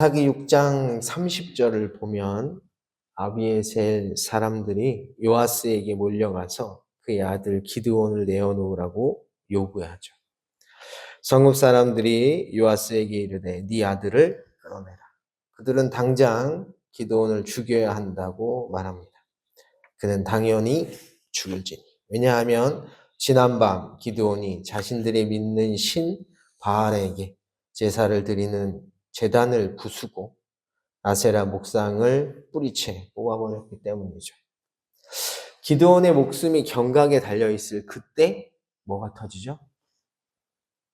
사기 6장 30절을 보면 아비에셀 사람들이 요아스에게 몰려가서 그의 아들 기드온을 내어놓으라고 요구하죠. 성읍 사람들이 요아스에게 이르되 네 아들을 끌어내라. 그들은 당장 기드온을 죽여야 한다고 말합니다. 그는 당연히 죽을지니. 왜냐하면 지난밤 기드온이 자신들이 믿는 신 바알에게 제사를 드리는 제단을 부수고 아세라 목상을 뿌리채 뽑아버렸기 때문이죠. 기드온의 목숨이 경각에 달려있을 그때 뭐가 터지죠?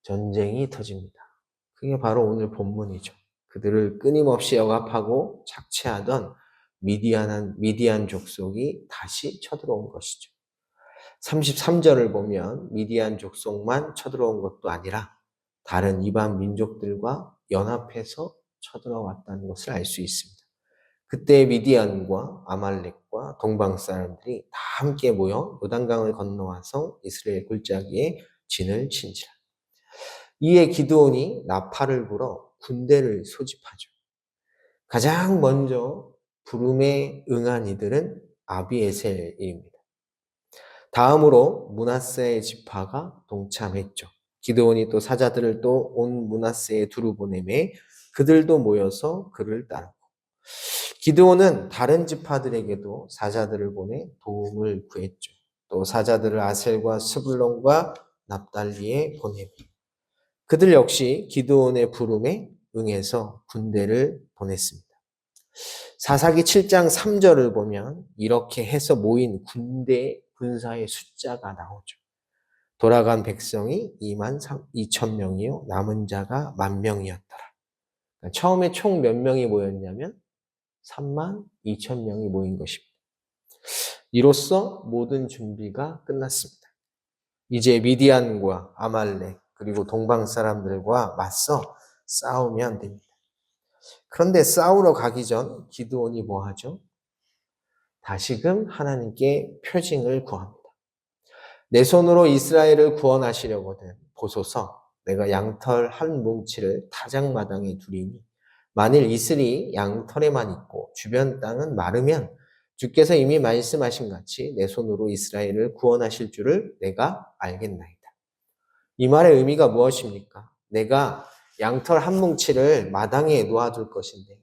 전쟁이 터집니다. 그게 바로 오늘 본문이죠. 그들을 끊임없이 억압하고 착취하던 미디안 족속이 다시 쳐들어온 것이죠. 33절을 보면 미디안 족속만 쳐들어온 것도 아니라 다른 이방 민족들과 연합해서 쳐들어왔다는 것을 알 수 있습니다. 그때 미디안과 아말렉과 동방 사람들이 다 함께 모여 요단강을 건너와서 이스라엘 골짜기에 진을 친지라. 이에 기드온이 나팔을 불어 군대를 소집하죠. 가장 먼저 부름에 응한 이들은 아비에셀입니다. 다음으로 므낫세의 지파가 동참했죠. 기드온이 또 사자들을 또 온 므낫세에 두루 보내매 그들도 모여서 그를 따르고, 기드온은 다른 지파들에게도 사자들을 보내 도움을 구했죠. 또 사자들을 아셀과 스불론과 납달리에 보내며 그들 역시 기드온의 부름에 응해서 군대를 보냈습니다. 사사기 7장 3절을 보면 이렇게 해서 모인 군대 군사의 숫자가 나오죠. 돌아간 백성이 2만 2천 명이요 남은 자가 10,000명이었더라. 그러니까 처음에 총 몇 명이 모였냐면 3만 2천 명이 모인 것입니다. 이로써 모든 준비가 끝났습니다. 이제 미디안과 아말렉 그리고 동방 사람들과 맞서 싸우면 됩니다. 그런데 싸우러 가기 전 기드온이 뭐 하죠? 다시금 하나님께 표징을 구합니다. 내 손으로 이스라엘을 구원하시려거든 보소서, 내가 양털 한 뭉치를 타작마당에 두리니 만일 이슬이 양털에만 있고 주변 땅은 마르면 주께서 이미 말씀하신 같이 내 손으로 이스라엘을 구원하실 줄을 내가 알겠나이다. 이 말의 의미가 무엇입니까? 내가 양털 한 뭉치를 마당에 놓아둘 것인데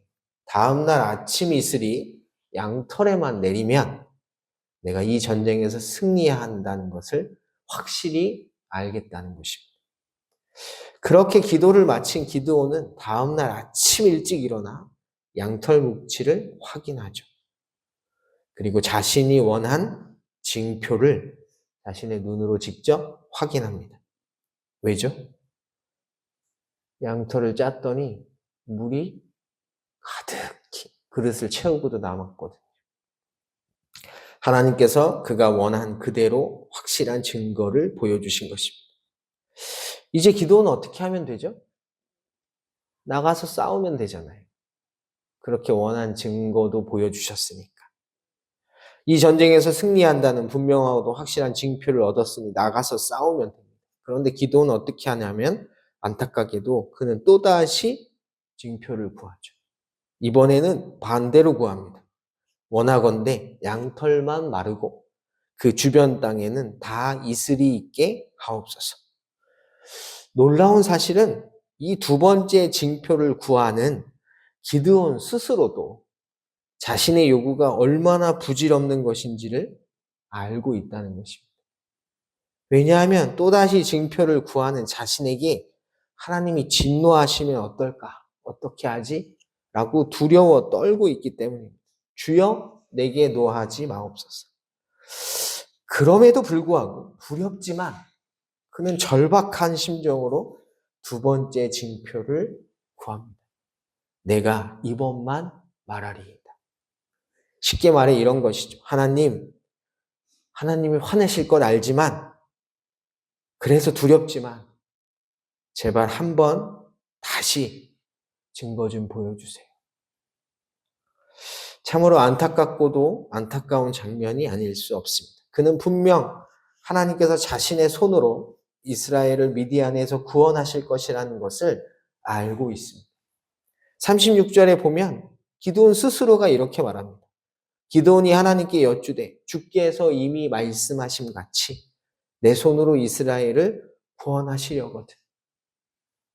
다음날 아침 이슬이 양털에만 내리면 내가 이 전쟁에서 승리한다는 것을 확실히 알겠다는 것입니다. 그렇게 기도를 마친 기드온은 다음날 아침 일찍 일어나 양털 뭉치를 확인하죠. 그리고 자신이 원한 징표를 자신의 눈으로 직접 확인합니다. 왜죠? 양털을 짰더니 물이 가득히 그릇을 채우고도 남았거든요. 하나님께서 그가 원한 그대로 확실한 증거를 보여주신 것입니다. 이제 기도는 어떻게 하면 되죠? 나가서 싸우면 되잖아요. 그렇게 원한 증거도 보여주셨으니까. 이 전쟁에서 승리한다는 분명하고도 확실한 징표를 얻었으니 나가서 싸우면 됩니다. 그런데 기도는 어떻게 하냐면 안타깝게도 그는 또다시 징표를 구하죠. 이번에는 반대로 구합니다. 원하건대 양털만 마르고 그 주변 땅에는 다 이슬이 있게 하옵소서. 놀라운 사실은 이 두 번째 징표를 구하는 기드온 스스로도 자신의 요구가 얼마나 부질없는 것인지를 알고 있다는 것입니다. 왜냐하면 또다시 징표를 구하는 자신에게 하나님이 진노하시면 어떨까? 어떻게 하지? 라고 두려워 떨고 있기 때문입니다. 주여 내게 노하지 마옵소서. 그럼에도 불구하고 두렵지만 그는 절박한 심정으로 두 번째 징표를 구합니다. 내가 이번만 말하리이다. 쉽게 말해 이런 것이죠. 하나님이 화내실 건 알지만, 그래서 두렵지만 제발 한번 다시 증거 좀 보여주세요. 참으로 안타깝고도 안타까운 장면이 아닐 수 없습니다. 그는 분명 하나님께서 자신의 손으로 이스라엘을 미디안에서 구원하실 것이라는 것을 알고 있습니다. 36절에 보면 기드온 스스로가 이렇게 말합니다. 기드온이 하나님께 여쭈되 주께서 이미 말씀하심 같이 내 손으로 이스라엘을 구원하시려거든.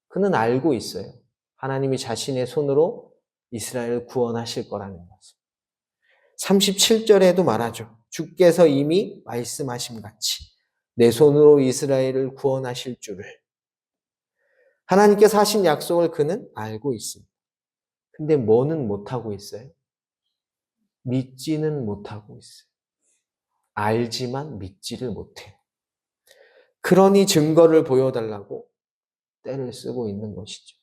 그는 알고 있어요. 하나님이 자신의 손으로 이스라엘을 구원하실 거라는 것을. 37절에도 말하죠. 주께서 이미 말씀하심 같이 내 손으로 이스라엘을 구원하실 줄을. 하나님께서 하신 약속을 그는 알고 있습니다. 근데 뭐는 못하고 있어요? 믿지는 못하고 있어요. 알지만 믿지를 못해요. 그러니 증거를 보여달라고 떼를 쓰고 있는 것이죠.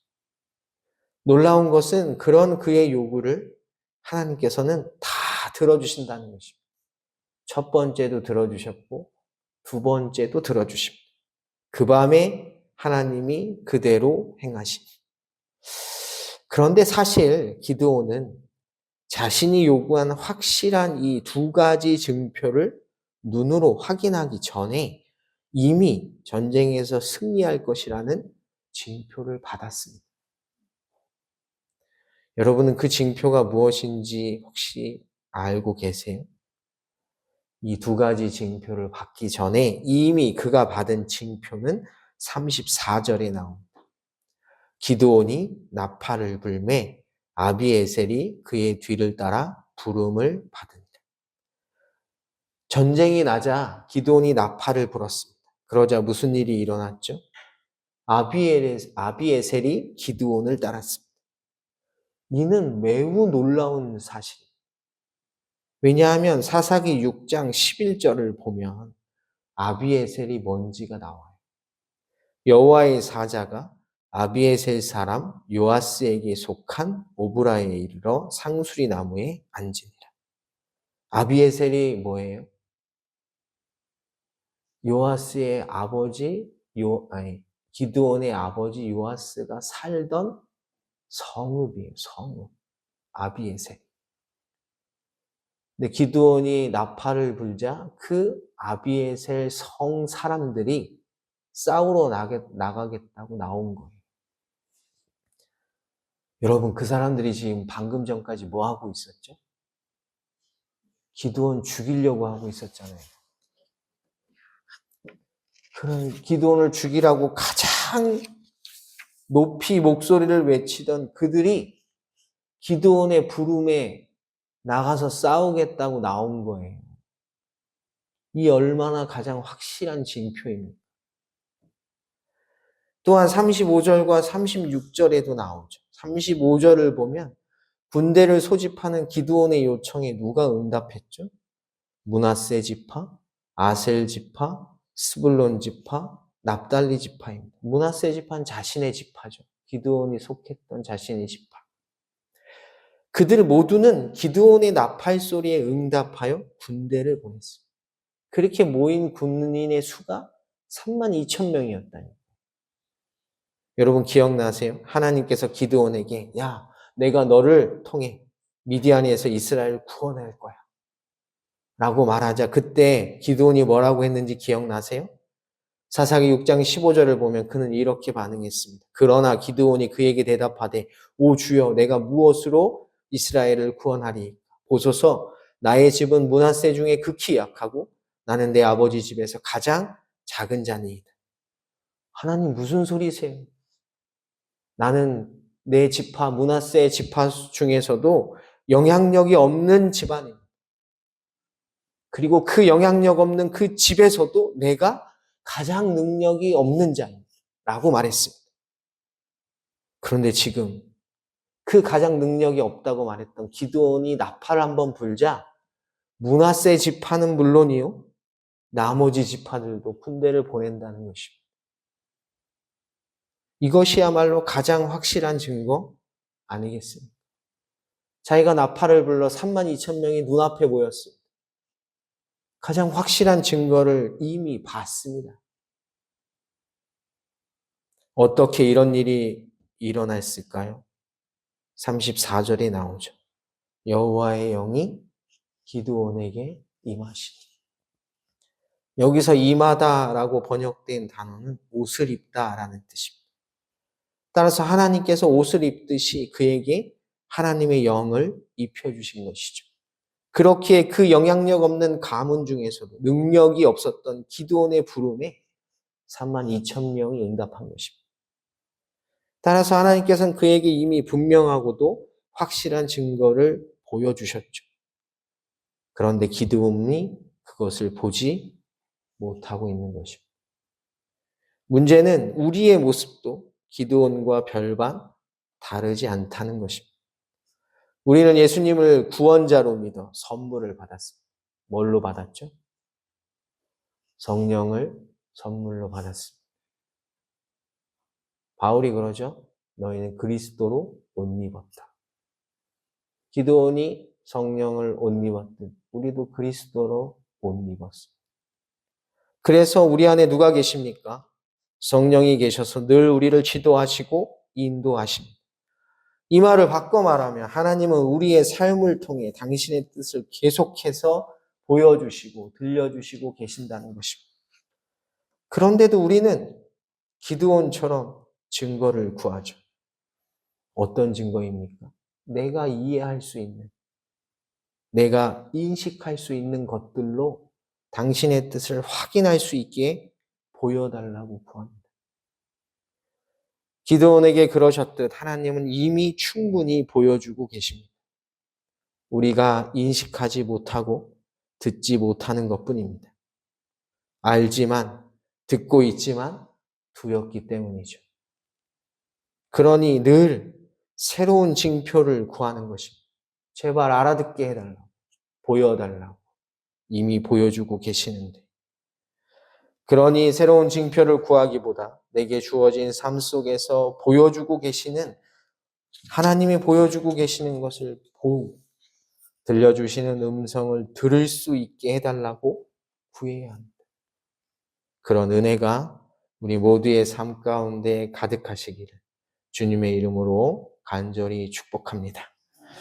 놀라운 것은 그런 그의 요구를 하나님께서는 다 들어주신다는 것입니다. 첫 번째도 들어주셨고 두 번째도 들어주십니다. 그 밤에 하나님이 그대로 행하시니. 그런데 사실 기드온은 자신이 요구한 확실한 이 두 가지 증표를 눈으로 확인하기 전에 이미 전쟁에서 승리할 것이라는 징표를 받았습니다. 여러분은 그 징표가 무엇인지 혹시 알고 계세요? 이 두 가지 징표를 받기 전에 이미 그가 받은 징표는 34절에 나옵니다. 기드온이 나팔을 불매 아비에셀이 그의 뒤를 따라 부름을 받으니라. 전쟁이 나자 기드온이 나팔을 불었습니다. 그러자 무슨 일이 일어났죠? 아비에셀이 기드온을 따랐습니다. 이는 매우 놀라운 사실입니다. 왜냐하면 사사기 6장 11절을 보면 아비에셀이 뭔지가 나와요. 여호와의 사자가 아비에셀 사람 요아스에게 속한 오브라에 이르러 상수리 나무에 앉으니라. 아비에셀이 뭐예요? 요아스의 아버지 기드온의 아버지 요아스가 살던 성읍이에요. 성읍. 아비에셀. 근데 기드온이 나팔을 불자 그 아비에셀 성 사람들이 싸우러 나가겠다고 나온 거예요. 여러분, 그 사람들이 지금 방금 전까지 뭐 하고 있었죠? 기드온 죽이려고 하고 있었잖아요. 그런 기드온을 죽이라고 가장 높이 목소리를 외치던 그들이 기드온의 부름에 나가서 싸우겠다고 나온 거예요. 이 얼마나 가장 확실한 징표입니다. 또한 35절과 36절에도 나오죠. 35절을 보면 군대를 소집하는 기드온의 요청에 누가 응답했죠? 므낫세 지파, 아셀 지파, 스불론 지파, 납달리 지파입니다. 므낫세 지파는 자신의 지파죠. 기드온이 속했던 자신의 지파. 그들 모두는 기드온의 나팔 소리에 응답하여 군대를 보냈습니다. 그렇게 모인 군인의 수가 32,000명이었다니. 여러분 기억나세요? 하나님께서 기드온에게 야, 내가 너를 통해 미디안에서 이스라엘을 구원할 거야 라고 말하자 그때 기드온이 뭐라고 했는지 기억나세요? 사사기 6장 15절을 보면 그는 이렇게 반응했습니다. 그러나 기드온이 그에게 대답하되 오 주여 내가 무엇으로 이스라엘을 구원하리? 보소서 나의 집은 므낫세 중에 극히 약하고 나는 내 아버지 집에서 가장 작은 자니이다. 하나님 무슨 소리세요? 나는 내 지파 므낫세 지파 중에서도 영향력이 없는 집안입니다. 그리고 그 영향력 없는 그 집에서도 내가 가장 능력이 없는 자입니다. 라고 말했습니다. 그런데 지금 그 가장 능력이 없다고 말했던 기드온이 나팔을 한번 불자 므낫세 지파는 물론이요. 나머지 지파들도 군대를 보낸다는 것입니다. 이것이야말로 가장 확실한 증거 아니겠습니까? 자기가 나팔을 불러 32,000명이 눈앞에 모였습니다. 가장 확실한 증거를 이미 봤습니다. 어떻게 이런 일이 일어났을까요? 34절에 나오죠. 여호와의 영이 기드온에게 임하시니. 여기서 임하다라고 번역된 단어는 옷을 입다라는 뜻입니다. 따라서 하나님께서 옷을 입듯이 그에게 하나님의 영을 입혀주신 것이죠. 그렇기에 그 영향력 없는 가문 중에서도 능력이 없었던 기드온의 부름에 3만 2천 명이 응답한 것입니다. 따라서 하나님께서는 그에게 이미 분명하고도 확실한 증거를 보여주셨죠. 그런데 기드온이 그것을 보지 못하고 있는 것입니다. 문제는 우리의 모습도 기드온과 별반 다르지 않다는 것입니다. 우리는 예수님을 구원자로 믿어 선물을 받았습니다. 뭘로 받았죠? 성령을 선물로 받았습니다. 바울이 그러죠. 너희는 그리스도로 옷 입었다. 기드온이 성령을 옷 입었듯 우리도 그리스도로 옷 입었습니다. 그래서 우리 안에 누가 계십니까? 성령이 계셔서 늘 우리를 지도하시고 인도하십니다. 이 말을 바꿔 말하면 하나님은 우리의 삶을 통해 당신의 뜻을 계속해서 보여주시고 들려주시고 계신다는 것입니다. 그런데도 우리는 기드온처럼 증거를 구하죠. 어떤 증거입니까? 내가 이해할 수 있는, 내가 인식할 수 있는 것들로 당신의 뜻을 확인할 수 있게 보여달라고 구합니다. 기드온에게 그러셨듯 하나님은 이미 충분히 보여주고 계십니다. 우리가 인식하지 못하고 듣지 못하는 것뿐입니다. 알지만, 듣고 있지만 두렵기 때문이죠. 그러니 늘 새로운 징표를 구하는 것입니다. 제발 알아듣게 해달라고, 보여달라고 이미 보여주고 계시는데. 그러니 새로운 징표를 구하기보다 내게 주어진 삶 속에서 보여주고 계시는, 하나님이 보여주고 계시는 것을 보고 들려주시는 음성을 들을 수 있게 해달라고 구해야 합니다. 그런 은혜가 우리 모두의 삶 가운데 가득하시기를 주님의 이름으로 간절히 축복합니다.